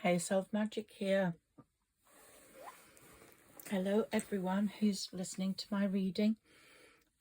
Hey, Self Magic here. Hello, everyone who's listening to my reading.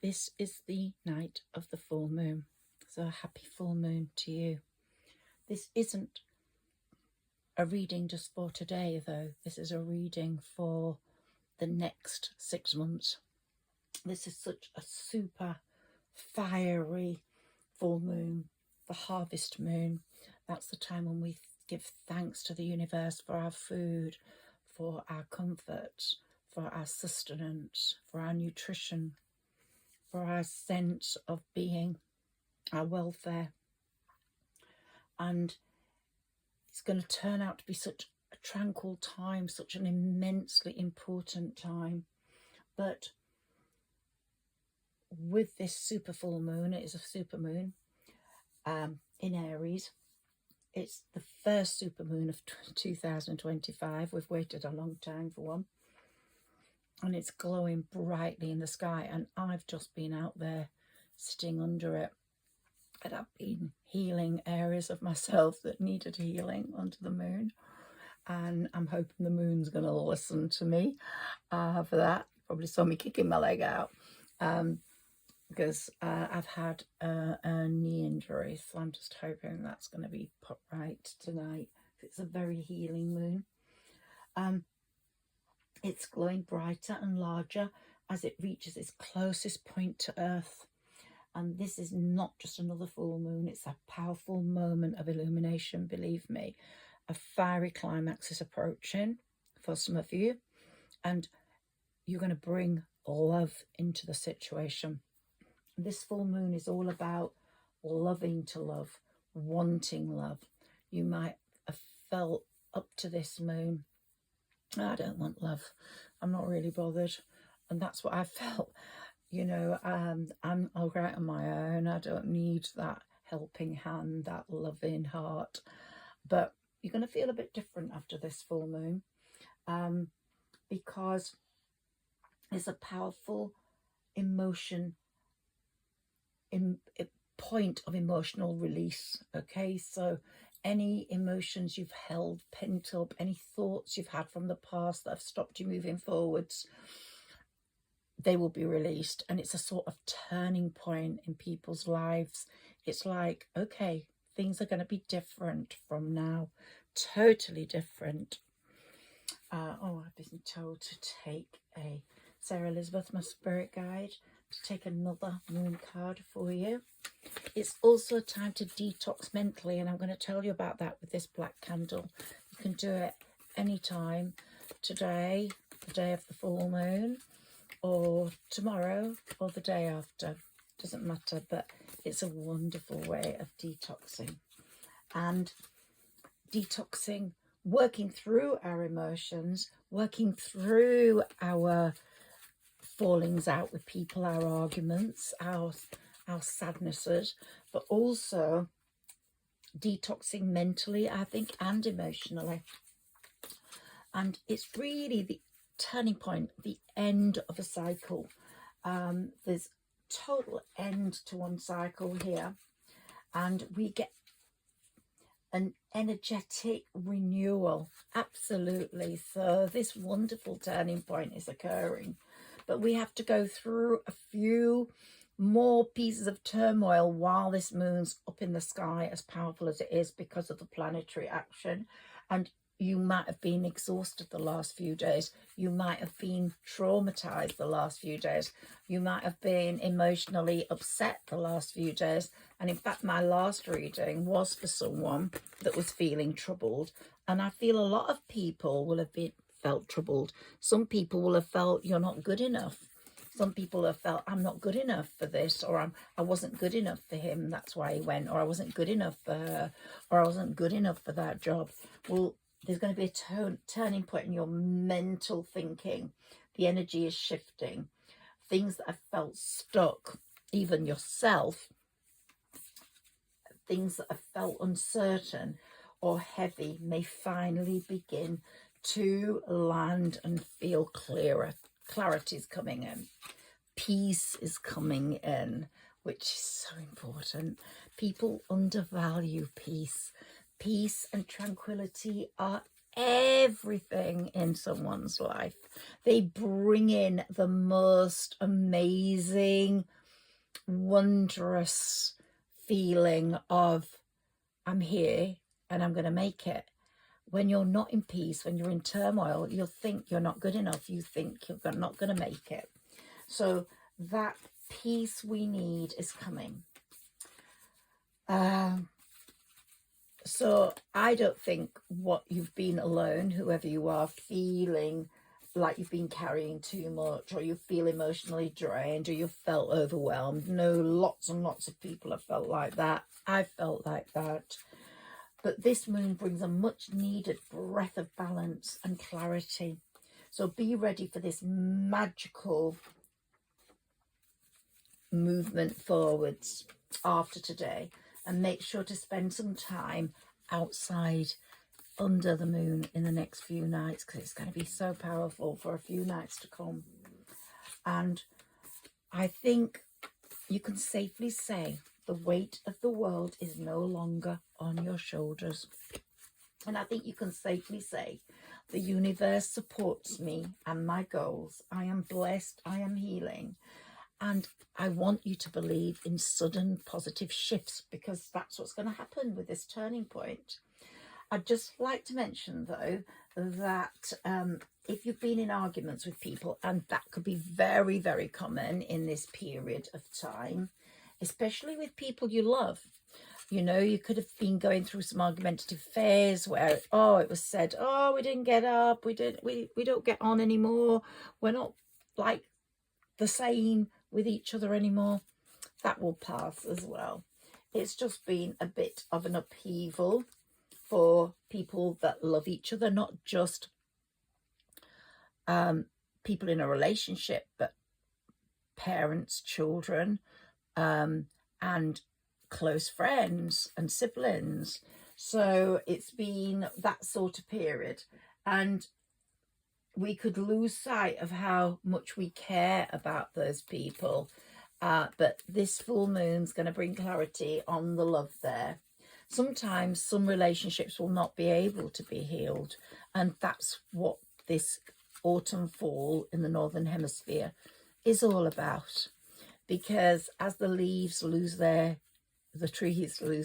This is the night of the full moon. So, a happy full moon to you. This isn't a reading just for today, though. This is a reading for the next 6 months. This is such a super fiery full moon, the harvest moon. That's the time when we give thanks to the universe for our food, for our comfort, for our sustenance, for our nutrition, for our sense of being, our welfare. And it's going to turn out to be such a tranquil time, such an immensely important time. But with this super full moon, it is a super moon in Aries. It's the first super moon of 2025. We've waited a long time for one. And it's glowing brightly in the sky. And I've just been out there sitting under it. And I've been healing areas of myself that needed healing under the moon. And I'm hoping the moon's going to listen to me for that. Probably saw me kicking my leg out. Because I've had a knee injury, so I'm just hoping that's going to be put right tonight. It's a very healing moon. It's glowing brighter and larger as it reaches its closest point to Earth. And this is not just another full moon, it's a powerful moment of illumination, believe me. A fiery climax is approaching for some of you, and you're going to bring love into the situation. This full moon is all about loving to love, wanting love. You might have felt up to this moon, I don't want love. I'm not really bothered. And that's what I felt. You know, I'm all right on my own. I don't need that helping hand, that loving heart. But you're going to feel a bit different after this full moon because it's a powerful emotion point of emotional release. Okay, so any emotions you've held pent up, any thoughts you've had from the past that have stopped you moving forwards, they will be released. And it's a sort of turning point in people's lives. It's like, okay, things are going to be different from now, totally different. I've been told to take a Sarah Elizabeth, my spirit guide, to take another moon card for you. It's also a time to detox mentally, and I'm going to tell you about that with this black candle. You can do it anytime, today, the day of the full moon, or tomorrow, or the day after. Doesn't matter, but it's a wonderful way of detoxing. And detoxing, working through our emotions, working through our fallings out with people, our arguments, our sadnesses, but also detoxing mentally, I think, and emotionally. And it's really the turning point, the end of a cycle. There's total end to one cycle here, and we get an energetic renewal. Absolutely. So this wonderful turning point is occurring, but we have to go through a few more pieces of turmoil while this moon's up in the sky, as powerful as it is, because of the planetary action. And you might have been exhausted the last few days. You might have been traumatized the last few days. You might have been emotionally upset the last few days. And in fact, my last reading was for someone that was feeling troubled. And I feel a lot of people will have felt troubled. Some people will have felt you're not good enough. Some people have felt I'm not good enough for this, or I wasn't good enough for him, that's why he went, or I wasn't good enough for her, or I wasn't good enough for that job. Well, there's going to be a turning point in your mental thinking. The energy is shifting. Things that have felt stuck, even yourself, things that have felt uncertain or heavy, may finally begin to land and feel clearer. Clarity is coming in. Peace is coming in, which is so important. People undervalue peace. Peace and tranquility are everything in someone's life. They bring in the most amazing, wondrous feeling of, I'm here and I'm going to make it. When you're not in peace, when you're in turmoil, you'll think you're not good enough. You think you're not going to make it. So that peace we need is coming. So I don't think what you've been alone, whoever you are, feeling like you've been carrying too much, or you feel emotionally drained, or you felt overwhelmed. No, lots and lots of people have felt like that. I felt like that. But this moon brings a much needed breath of balance and clarity. So be ready for this magical movement forwards after today, and make sure to spend some time outside under the moon in the next few nights, because it's going to be so powerful for a few nights to come. And I think you can safely say the weight of the world is no longer on your shoulders. And I think you can safely say the universe supports me and my goals. I am blessed, I am healing. And I want you to believe in sudden positive shifts, because that's what's going to happen with this turning point. I'd just like to mention, though, that if you've been in arguments with people, and that could be very, very common in this period of time, especially with people you love. You know, you could have been going through some argumentative phase where, oh, it was said, oh, we didn't get up, we don't get on anymore, we're not like the same with each other anymore. That will pass as well. It's just been a bit of an upheaval for people that love each other, not just people in a relationship, but parents, children, and close friends and siblings. So it's been that sort of period, and we could lose sight of how much we care about those people. But this full moon's going to bring clarity on the love there. Sometimes some relationships will not be able to be healed, and that's what this autumn fall in the Northern Hemisphere is all about. Because as the trees lose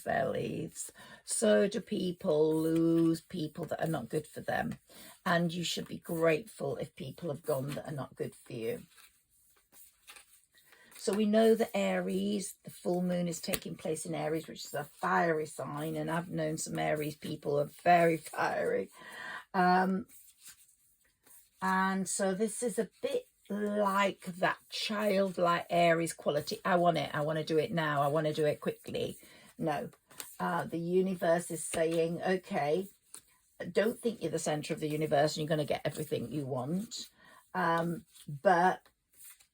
their leaves, so do people lose people that are not good for them. And you should be grateful if people have gone that are not good for you. So we know that Aries, the full moon is taking place in Aries, which is a fiery sign. And I've known some Aries people who are very fiery. And so this is a bit like that childlike Aries quality. I want it. I want to do it now. I want to do it quickly. No. The universe is saying, okay, don't think you're the center of the universe and you're going to get everything you want. But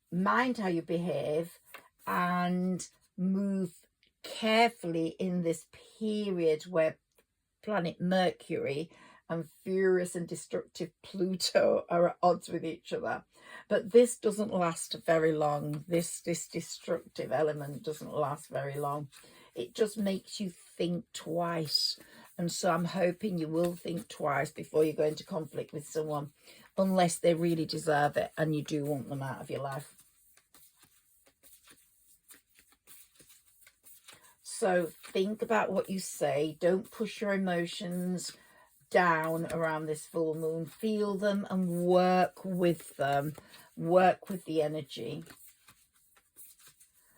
mind how you behave and move carefully in this period where planet Mercury and furious and destructive Pluto are at odds with each other. But this doesn't last very long. This destructive element doesn't last very long. It just makes you think twice. And so I'm hoping you will think twice before you go into conflict with someone, unless they really deserve it and you do want them out of your life. So think about what you say. Don't push your emotions down around this full moon. Feel them and work with them. Work with the energy.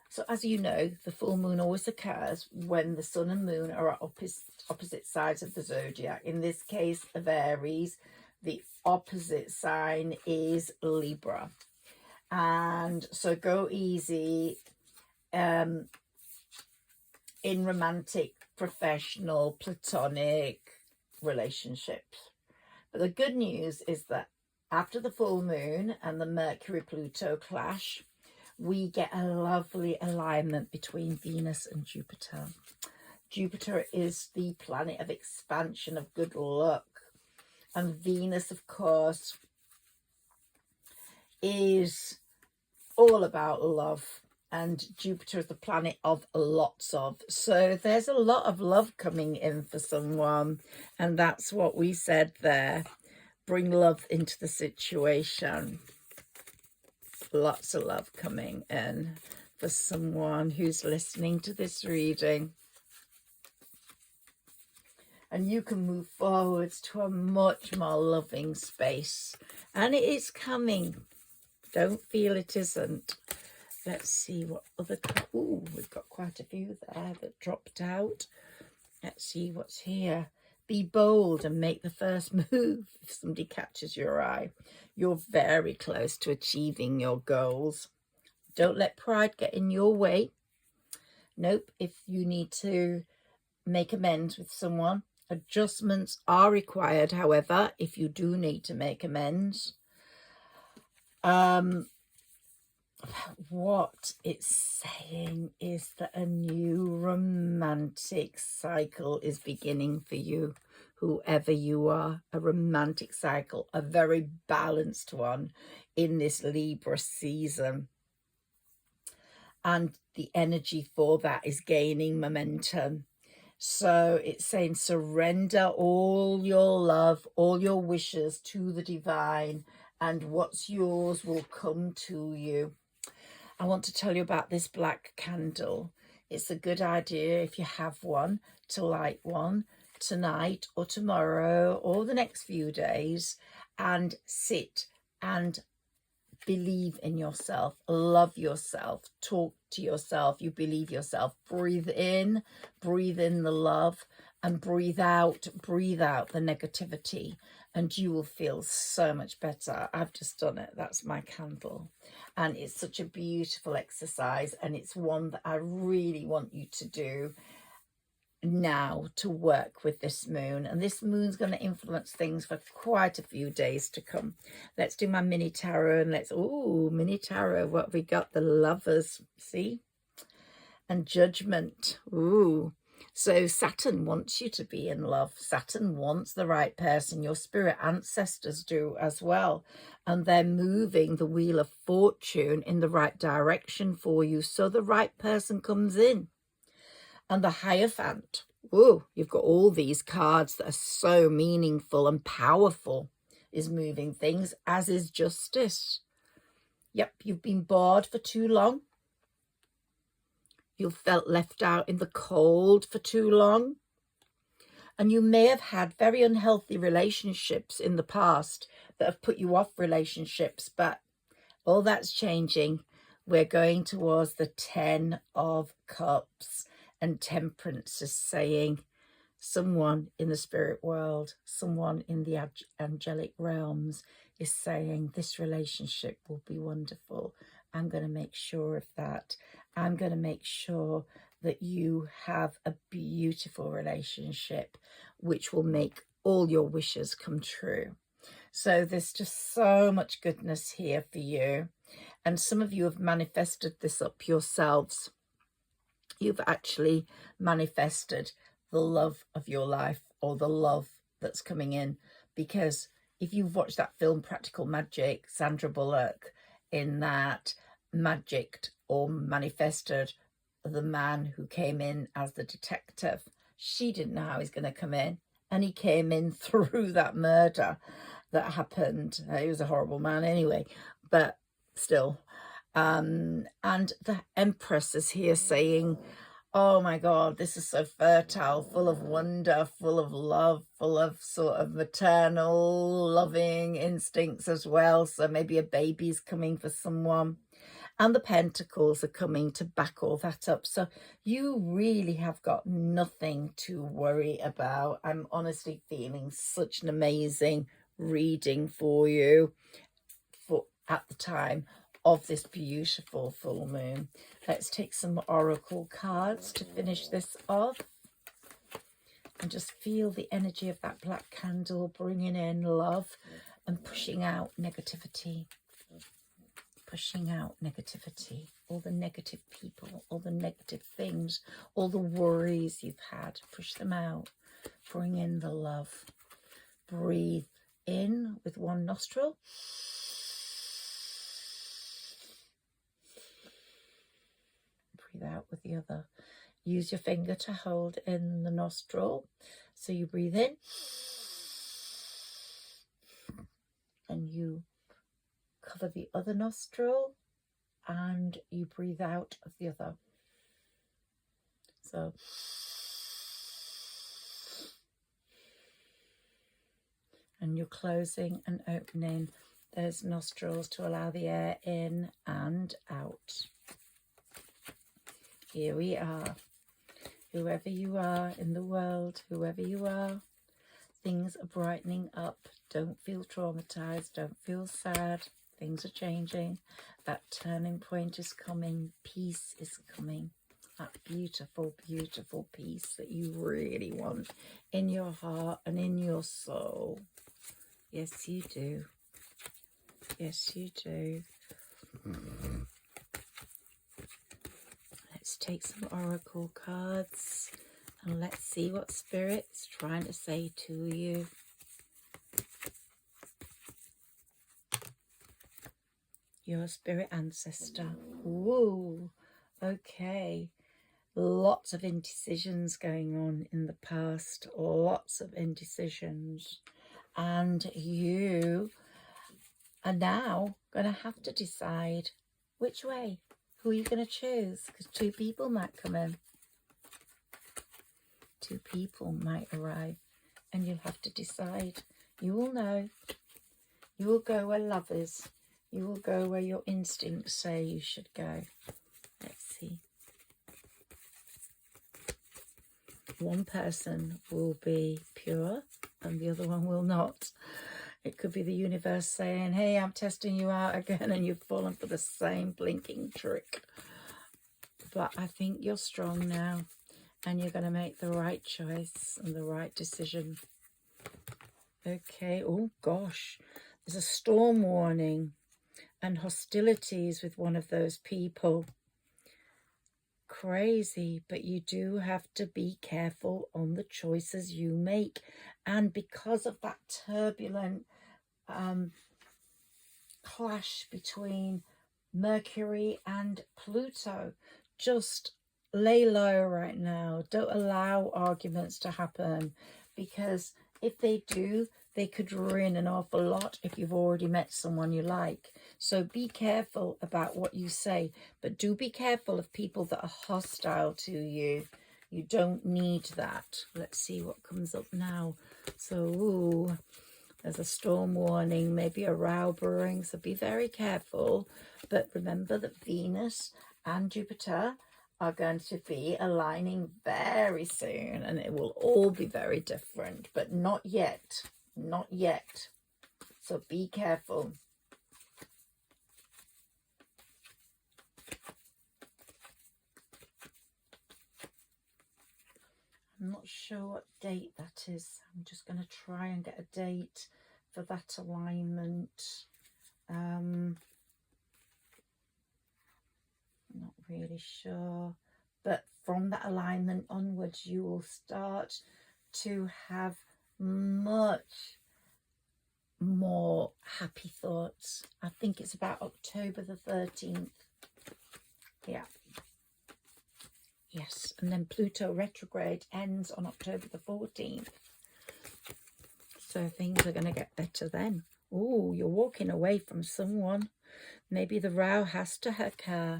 So as you know, the full moon always occurs when the sun and moon are at opposite sides of the zodiac. In this case of Aries, the opposite sign is Libra. And so go easy in romantic, professional, platonic relationships. But the good news is that after the full moon and the Mercury-Pluto clash, we get a lovely alignment between Venus and Jupiter. Jupiter is the planet of expansion, of good luck. And Venus, of course, is all about love and Jupiter is the planet of lots of. So there's a lot of love coming in for someone, and that's what we said there. Bring love into the situation. Lots of love coming in for someone who's listening to this reading. And you can move forwards to a much more loving space. And it is coming. Don't feel it isn't. Let's see what other... Ooh, we've got quite a few there that dropped out. Let's see what's here. Be bold and make the first move if somebody catches your eye. You're very close to achieving your goals. Don't let pride get in your way. Nope, if you need to make amends with someone, adjustments are required, however, if you do need to make amends. What it's saying is that a new romantic cycle is beginning for you, whoever you are. A romantic cycle, a very balanced one in this Libra season. And the energy for that is gaining momentum. So it's saying surrender all your love, all your wishes to the divine, and what's yours will come to you. I want to tell you about this black candle. It's a good idea, if you have one, to light one tonight or tomorrow or the next few days and sit and believe in yourself, love yourself, talk to yourself, you believe yourself. Breathe in the love, and breathe out the negativity, and you will feel so much better. I've just done it. That's my candle. And it's such a beautiful exercise, and it's one that I really want you to do now to work with this moon. And this moon's going to influence things for quite a few days to come. Let's do my mini tarot, and mini tarot. What have we got? The Lovers, see? And Judgment. Ooh. So Saturn wants you to be in love. Saturn wants the right person. Your spirit ancestors do as well. And they're moving the wheel of fortune in the right direction for you. So the right person comes in. And the Hierophant. Ooh, you've got all these cards that are so meaningful and powerful, is moving things, as is Justice. Yep, you've been bored for too long. You've felt left out in the cold for too long. And you may have had very unhealthy relationships in the past that have put you off relationships, but all that's changing. We're going towards the 10 of Cups, and Temperance is saying someone in the spirit world, someone in the angelic realms is saying this relationship will be wonderful. I'm going to make sure of that. I'm going to make sure that you have a beautiful relationship which will make all your wishes come true. So there's just so much goodness here for you. And some of you have manifested this up yourselves. You've actually manifested the love of your life, or the love that's coming in. Because if you've watched that film Practical Magic, Sandra Bullock in that magicked or manifested the man who came in as the detective. She didn't know how he's going to come in, and he came in through that murder that happened. He was a horrible man anyway, but still. And the Empress is here saying, oh my God, this is so fertile, full of wonder, full of love, full of sort of maternal loving instincts as well. So maybe a baby's coming for someone. And the Pentacles are coming to back all that up. So you really have got nothing to worry about. I'm honestly feeling such an amazing reading for you at the time of this beautiful full moon. Let's take some oracle cards to finish this off. And just feel the energy of that black candle bringing in love and pushing out negativity. Pushing out negativity, all the negative people, all the negative things, all the worries you've had. Push them out. Bring in the love. Breathe in with one nostril. breathe out with the other. Use your finger to hold in the nostril. So you breathe in and you cover the other nostril and you breathe out of the other. So and you're closing and opening those nostrils to allow the air in and out. Here we are. Whoever you are in the world, whoever you are, things are brightening up. Don't feel traumatized. Don't feel sad. Things are changing. That turning point is coming. Peace is coming. That beautiful, beautiful peace that you really want in your heart and in your soul. Yes, you do. Yes, you do. Let's take some oracle cards and let's see what Spirit's trying to say to you. Your spirit ancestor. Whoa. Okay. Lots of indecisions going on in the past. Lots of indecisions. And you are now going to have to decide which way. Who are you going to choose? Because two people might come in. Two people might arrive. And you'll have to decide. You will know. You will go where love is. You will go where your instincts say you should go. Let's see. One person will be pure and the other one will not. It could be the universe saying, hey, I'm testing you out again, and you've fallen for the same blinking trick. But I think you're strong now and you're going to make the right choice and the right decision. Okay. Oh, gosh. There's a storm warning and hostilities with one of those people. Crazy, but you do have to be careful on the choices you make. And because of that turbulent clash between Mercury and Pluto, just lay low right now. Don't allow arguments to happen, because if they do, they could ruin an awful lot if you've already met someone you like. So be careful about what you say, but do be careful of people that are hostile to you. You don't need that. Let's see what comes up now. So, ooh, there's a storm warning, maybe a row brewing, so be very careful. But remember that Venus and Jupiter are going to be aligning very soon, and it will all be very different, but not yet. Not yet. So be careful. I'm not sure what date that is. I'm just going to try and get a date for that alignment. Not really sure. But from that alignment onwards, you will start to have much more happy thoughts. I think it's about October the 13th. Yeah. Yes, and then Pluto retrograde ends on October the 14th. So things are going to get better then. Oh, you're walking away from someone. Maybe the row has to occur.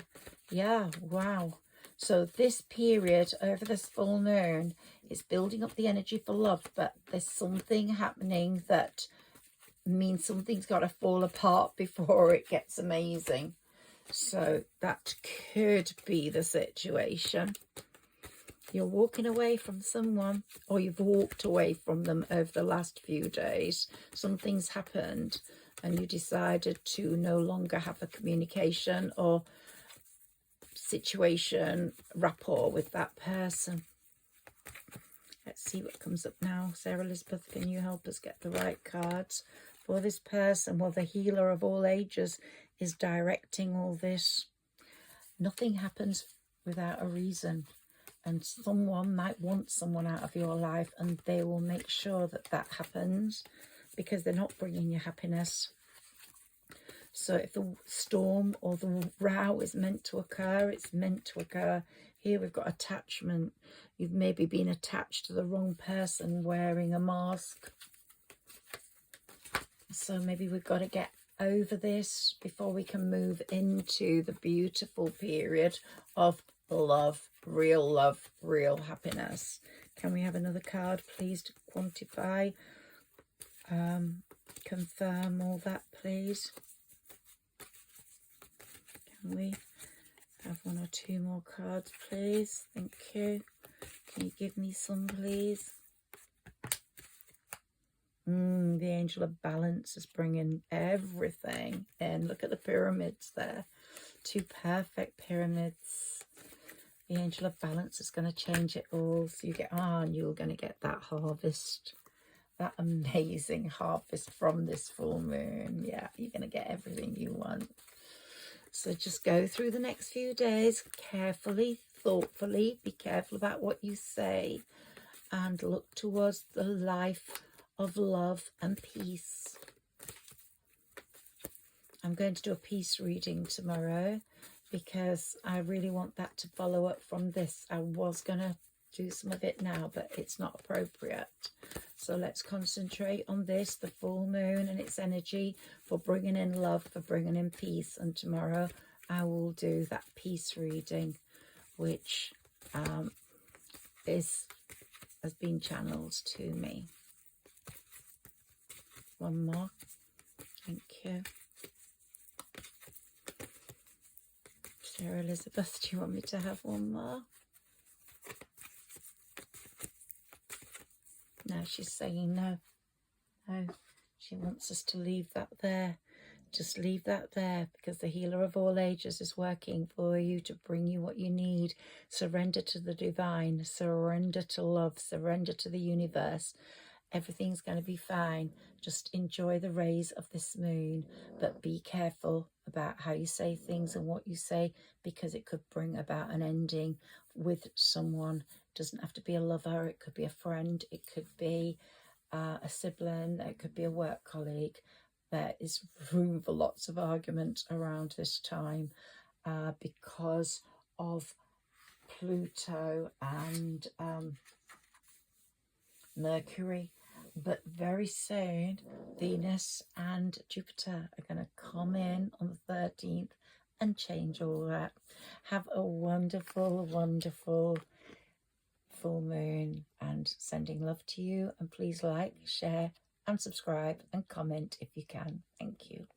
Yeah, wow. So this period over this full moon is building up the energy for love, but there's something happening that means something's got to fall apart before it gets amazing. So that could be the situation. You're walking away from someone, or you've walked away from them over the last few days. Something's happened and you decided to no longer have a communication or situation rapport with that person. Let's see what comes up now. Sarah Elizabeth, can you help us get the right cards for this person? Well, the healer of all ages is directing all this. Nothing happens without a reason, and someone might want someone out of your life, and they will make sure that that happens, because they're not bringing you happiness. So if the storm or the row is meant to occur, it's meant to occur. Here we've got attachment. You've maybe been attached to the wrong person wearing a mask. So maybe we've got to get over this before we can move into the beautiful period of love, real happiness. Can we have another card, please, to quantify, confirm all that, please? Can we have one or two more cards, please? Thank you. Can you give me some, please? The Angel of Balance is bringing everything in. Look at the pyramids there. Two perfect pyramids. The Angel of Balance is going to change it all. So you get on, you're going to get that harvest. That amazing harvest from this full moon. Yeah, you're going to get everything you want. So just go through the next few days carefully, thoughtfully. Be careful about what you say. And look towards the life of love and peace. I'm going to do a peace reading tomorrow because I really want that to follow up from this. I was going to do some of it now, but it's not appropriate. So let's concentrate on this, the full moon and its energy, for bringing in love, for bringing in peace. And tomorrow I will do that peace reading, which has been channeled to me. One more. Thank you. Sarah Elizabeth, do you want me to have one more? No, she's saying no. No, she wants us to leave that there. Just leave that there, because the healer of all ages is working for you to bring you what you need. Surrender to the divine, surrender to love, surrender to the universe. Everything's going to be fine. Just enjoy the rays of this moon, but be careful about how you say things and what you say, because it could bring about an ending with someone. It doesn't have to be a lover. It could be a friend. It could be a sibling. It could be a work colleague. There is room for lots of argument around this time because of Pluto and Mercury. But very soon, Venus and Jupiter are going to come in on the 13th and change all that. Have a wonderful, wonderful full moon, and sending love to you. And please like, share and subscribe and comment if you can. Thank you.